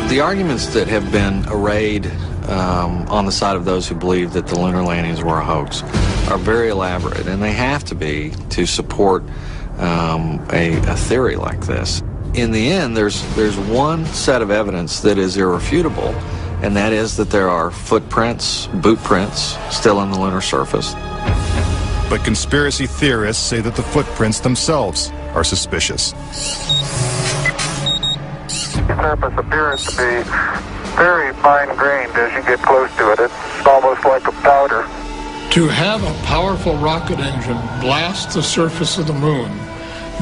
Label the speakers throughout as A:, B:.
A: The arguments that have been arrayed on the side of those who believe that the lunar landings were a hoax are very elaborate, and they have to be to support a theory like this. In the end, there's one set of evidence that is irrefutable, and that is that there are footprints, boot prints, still on the lunar surface.
B: But conspiracy theorists say that the footprints themselves are suspicious.
C: The surface appears to be very fine-grained as you get close to it. It's almost like a powder.
D: To have a powerful rocket engine blast the surface of the moon,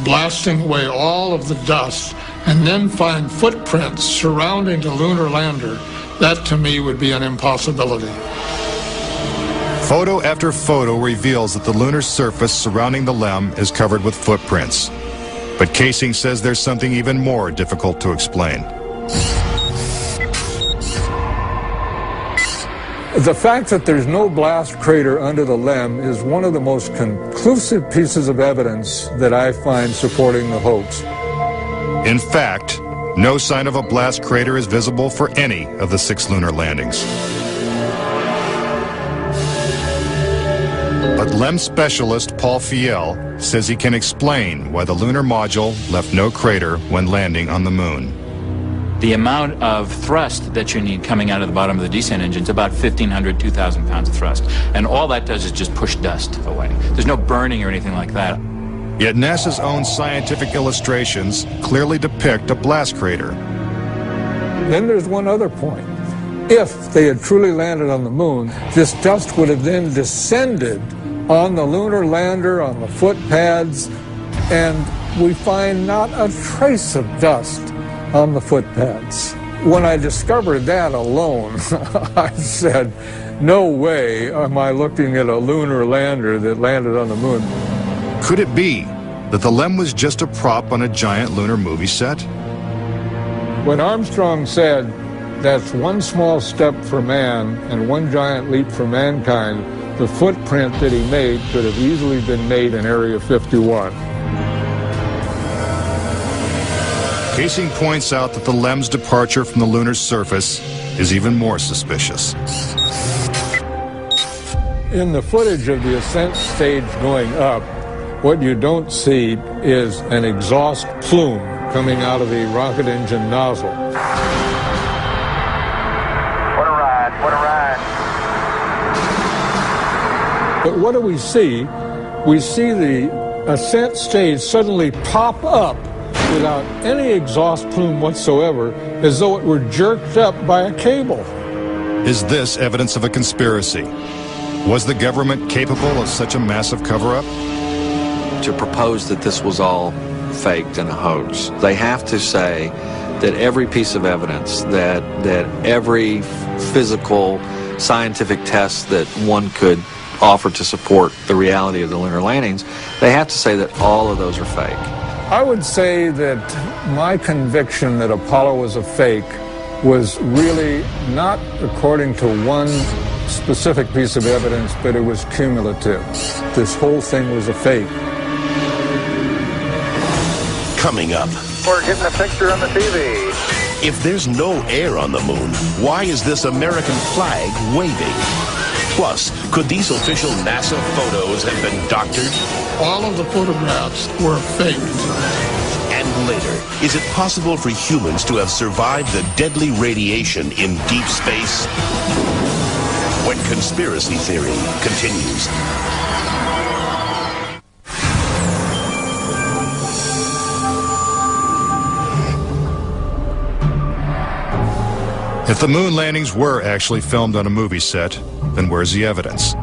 D: blasting away all of the dust, and then find footprints surrounding the lunar lander, that to me would be an impossibility.
B: Photo after photo reveals that the lunar surface surrounding the LEM is covered with footprints. But Casing says there's something even more difficult to explain.
D: The fact that there's no blast crater under the LEM is one of the most conclusive pieces of evidence that I find supporting the hoax.
B: In fact, no sign of a blast crater is visible for any of the 6 lunar landings. But LEM specialist Paul Fiel says he can explain why the lunar module left no crater when landing on the moon.
E: The amount of thrust that you need coming out of the bottom of the descent engine is about 1,500, 2,000 pounds of thrust. And all that does is just push dust away. There's no burning or anything like that.
B: Yet NASA's own scientific illustrations clearly depict a blast crater.
D: Then there's one other point. If they had truly landed on the moon, this dust would have then descended on the lunar lander, on the foot pads, and we find not a trace of dust on the foot pads. When I discovered that alone, I said, no way am I looking at a lunar lander that landed on the moon.
B: Could it be that the LEM was just a prop on a giant lunar movie set?
D: When Armstrong said, that's one small step for man and one giant leap for mankind, the footprint that he made could have easily been made in Area 51.
B: Casing points out that the LEM's departure from the lunar surface is even more suspicious.
D: In the footage of the ascent stage going up, what you don't see is an exhaust plume coming out of the rocket engine nozzle.
C: What a ride, what a ride.
D: But what do we see? We see the ascent stage suddenly pop up without any exhaust plume whatsoever, as though it were jerked up by a cable.
B: Is this evidence of a conspiracy? Was the government capable of such a massive cover-up?
A: To propose that this was all faked and a hoax, they have to say that every piece of evidence, that every physical, scientific test that one could offer to support the reality of the lunar landings, they have to say that all of those are fake.
D: I would say that my conviction that Apollo was a fake was really not according to one specific piece of evidence, but it was cumulative. This whole thing was a fake.
F: Coming up.
C: We're getting a picture on the TV.
F: If there's no air on the moon, why is this American flag waving? Plus, could these official NASA photos have been doctored?
D: All of the photographs were faked.
F: And later, is it possible for humans to have survived the deadly radiation in deep space? When conspiracy theory continues.
B: If the moon landings were actually filmed on a movie set, then where's the evidence?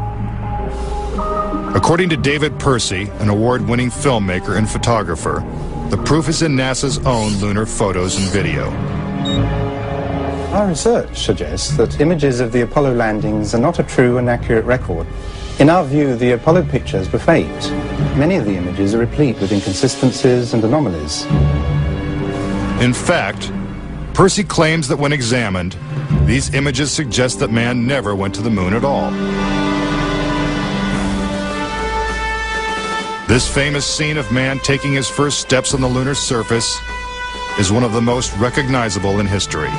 B: According to David Percy, an award-winning filmmaker and photographer, the proof is in NASA's own lunar photos and video.
G: Our research suggests that images of the Apollo landings are not a true and accurate record. In our view, the Apollo pictures were faked. Many of the images are replete with inconsistencies and anomalies.
B: In fact, Percy claims that when examined, these images suggest that man never went to the moon at all. This famous scene of man taking his first steps on the lunar surface is one of the most recognizable in history.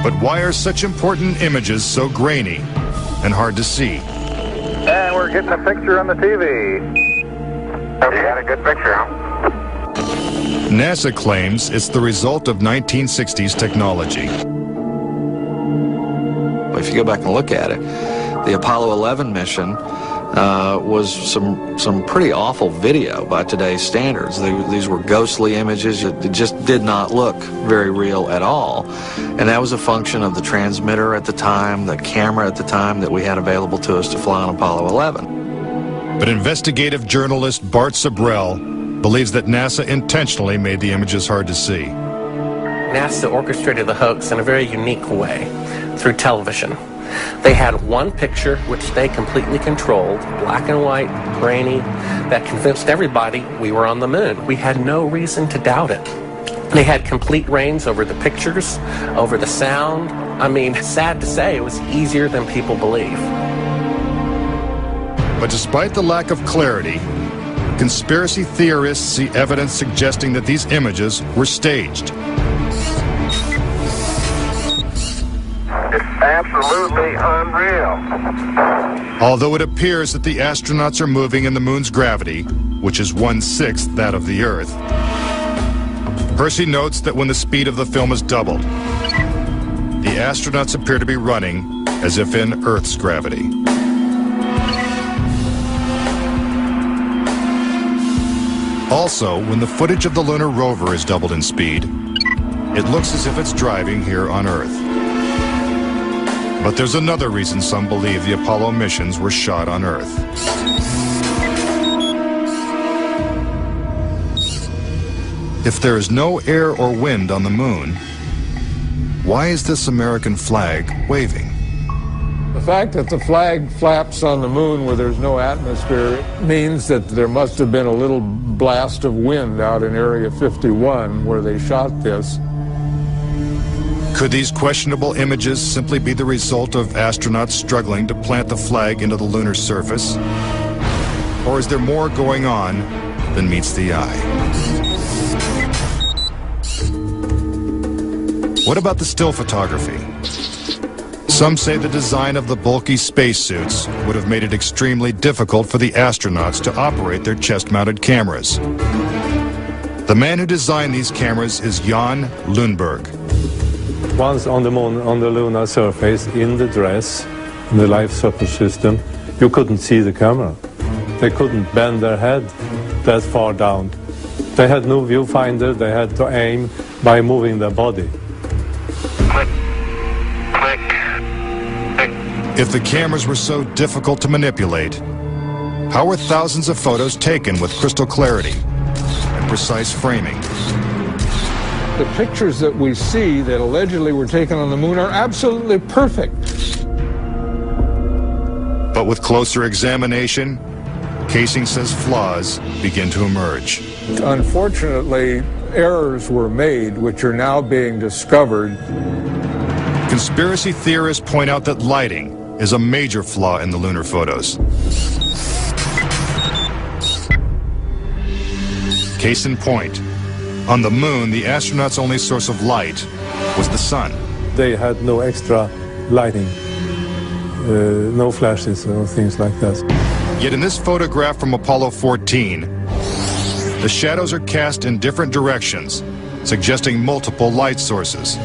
B: But why are such important images so grainy and hard to see?
C: And we're getting a picture on the TV. You got a good picture, huh?
B: NASA claims it's the result of 1960s technology.
A: If you go back and look at it, the Apollo 11 mission was some pretty awful video by today's standards. These were ghostly images. It just did not look very real at all. And that was a function of the transmitter at the time, the camera at the time that we had available to us to fly on Apollo 11.
B: But investigative journalist Bart Sabrell believes that NASA intentionally made the images hard to see.
H: NASA orchestrated the hoax in a very unique way through television. They had one picture which they completely controlled, black and white, grainy, that convinced everybody we were on the moon. We had no reason to doubt it. They had complete reins over the pictures, over the sound. I mean, sad to say, it was easier than people believe.
B: But despite the lack of clarity, conspiracy theorists see evidence suggesting that these images were staged.
C: Absolutely unreal.
B: Although it appears that the astronauts are moving in the moon's gravity, which is 1/6 that of the Earth, Percy notes that when the speed of the film is doubled, the astronauts appear to be running as if in Earth's gravity. Also, when the footage of the lunar rover is doubled in speed, it looks as if it's driving here on Earth. But there's another reason some believe the Apollo missions were shot on Earth. If there is no air or wind on the moon, why is this American flag waving?
D: The fact that the flag flaps on the moon where there's no atmosphere means that there must have been a little blast of wind out in Area 51 where they shot this.
B: Could these questionable images simply be the result of astronauts struggling to plant the flag into the lunar surface? Or is there more going on than meets the eye? What about the still photography? Some say the design of the bulky spacesuits would have made it extremely difficult for the astronauts to operate their chest-mounted cameras. The man who designed these cameras is Jan Lundberg.
I: Once on the moon, on the lunar surface, in the dress, in the life support system, you couldn't see the camera. They couldn't bend their head that far down. They had no viewfinder, they had to aim by moving their body.
C: Click, click, click.
B: If the cameras were so difficult to manipulate, how were thousands of photos taken with crystal clarity and precise framing?
D: The pictures that we see that allegedly were taken on the moon are absolutely perfect.
B: But with closer examination, Casing says flaws begin to emerge.
D: Unfortunately, errors were made which are now being discovered.
B: Conspiracy theorists point out that lighting is a major flaw in the lunar photos. Case in point, on the moon, the astronauts' only source of light was the sun.
I: They had no extra lighting, no flashes or things like that.
B: Yet in this photograph from Apollo 14, the shadows are cast in different directions, suggesting multiple light sources.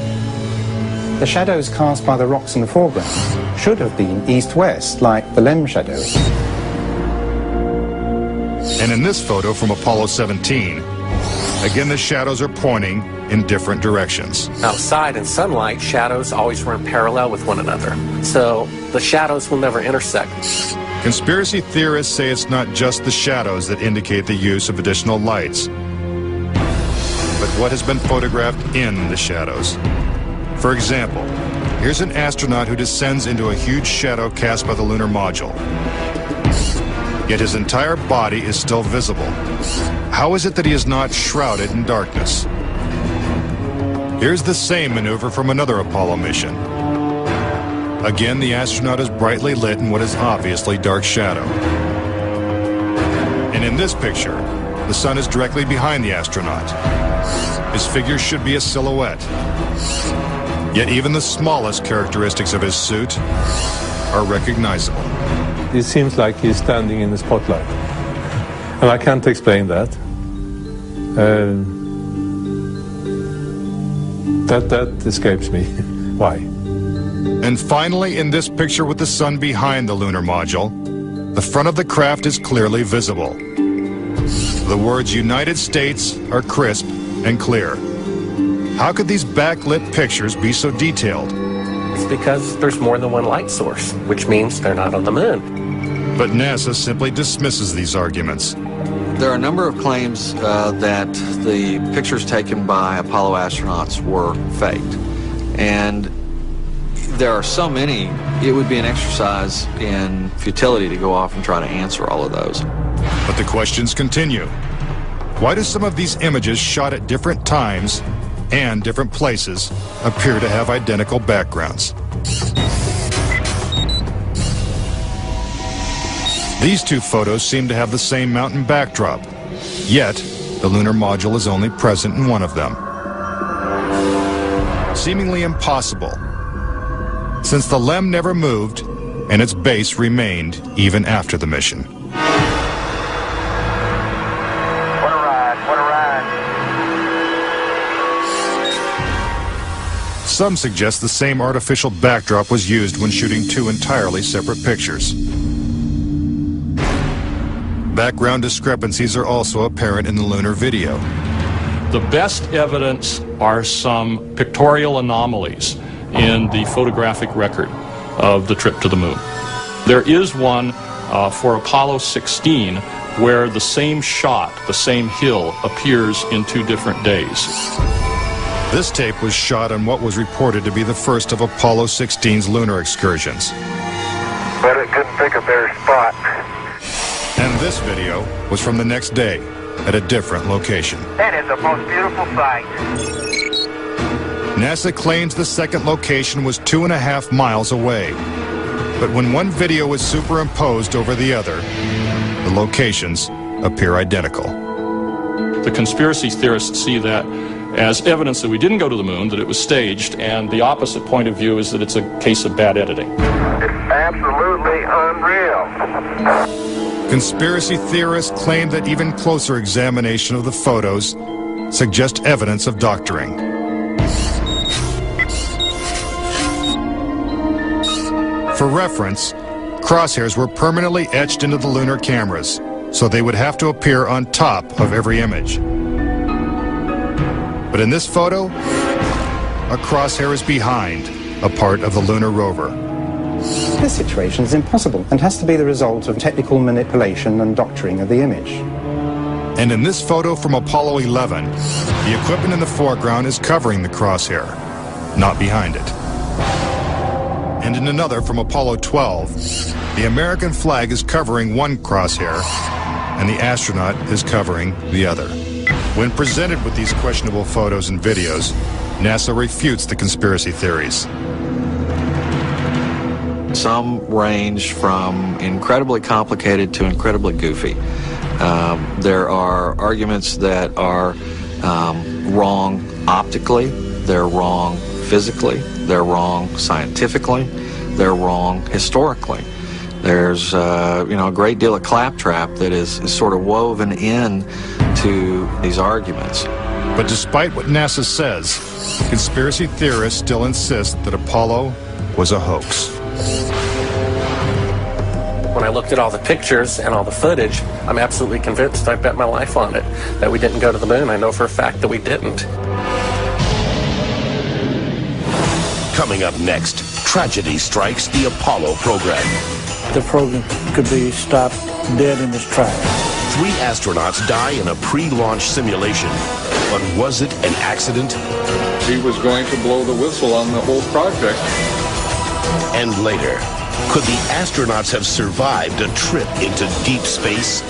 G: The shadows cast by the rocks in the foreground should have been east-west, like the LEM shadow.
B: And in this photo from Apollo 17, again the shadows are pointing in different directions.
H: Outside in sunlight, shadows always run parallel with one another. So the shadows will never intersect.
B: Conspiracy theorists say it's not just the shadows that indicate the use of additional lights, but what has been photographed in the shadows. For example, here's an astronaut who descends into a huge shadow cast by the lunar module. Yet his entire body is still visible. How is it that he is not shrouded in darkness? Here's the same maneuver from another Apollo mission. Again, the astronaut is brightly lit in what is obviously dark shadow. And in this picture, the sun is directly behind the astronaut. His figure should be a silhouette. Yet even the smallest characteristics of his suit are recognizable.
I: It seems like he's standing in the spotlight. And I can't explain that. That escapes me. Why?
B: And finally, in this picture with the sun behind the lunar module, the front of the craft is clearly visible. The words United States are crisp and clear. How could these backlit pictures be so detailed?
H: It's because there's more than one light source, which means they're not on the moon.
B: But NASA simply dismisses these arguments.
A: There are a number of claims that the pictures taken by Apollo astronauts were faked. And there are so many, it would be an exercise in futility to go off and try to answer all of those.
B: But the questions continue. Why do some of these images shot at different times and different places appear to have identical backgrounds? These two photos seem to have the same mountain backdrop, yet the lunar module is only present in one of them. Seemingly impossible, since the LEM never moved and its base remained even after the mission.
C: What a ride, what a ride.
B: Some suggest the same artificial backdrop was used when shooting two entirely separate pictures. Background discrepancies are also apparent in the lunar video.
J: The best evidence are some pictorial anomalies in the photographic record of the trip to the moon. There is one for Apollo 16 where the same shot, the same hill, appears in 2 different days.
B: This tape was shot on what was reported to be the first of Apollo 16's lunar excursions.
C: But it couldn't pick a better spot.
B: And this video was from the next day at a different location.
C: That is the most beautiful sight.
B: NASA claims the second location was 2.5 miles away. But when one video is superimposed over the other, the locations appear identical.
J: The conspiracy theorists see that as evidence that we didn't go to the moon, that it was staged, and the opposite point of view is that it's a case of bad editing.
C: It's absolutely unreal.
B: Conspiracy theorists claim that even closer examination of the photos suggest evidence of doctoring. For reference, crosshairs were permanently etched into the lunar cameras, so they would have to appear on top of every image. But in this photo, a crosshair is behind a part of the lunar rover.
G: This situation is impossible and has to be the result of technical manipulation and doctoring of the image.
B: And in this photo from Apollo 11, the equipment in the foreground is covering the crosshair, not behind it. And in another from Apollo 12, the American flag is covering one crosshair, and the astronaut is covering the other. When presented with these questionable photos and videos, NASA refutes the conspiracy theories.
A: Some range from incredibly complicated to incredibly goofy. There are arguments that are wrong optically, they're wrong physically, they're wrong scientifically, they're wrong historically. There's a great deal of claptrap that is sort of woven in to these arguments.
B: But despite what NASA says, conspiracy theorists still insist that Apollo was a hoax.
H: When I looked at all the pictures and all the footage, I'm absolutely convinced, I bet my life on it, that we didn't go to the moon. I know for a fact that we didn't.
F: Coming up next, tragedy strikes the Apollo program.
K: The program could be stopped dead in its tracks.
F: 3 astronauts die in a pre-launch simulation. But was it an accident?
D: He was going to blow the whistle on the whole project.
F: And later, could the astronauts have survived a trip into deep space?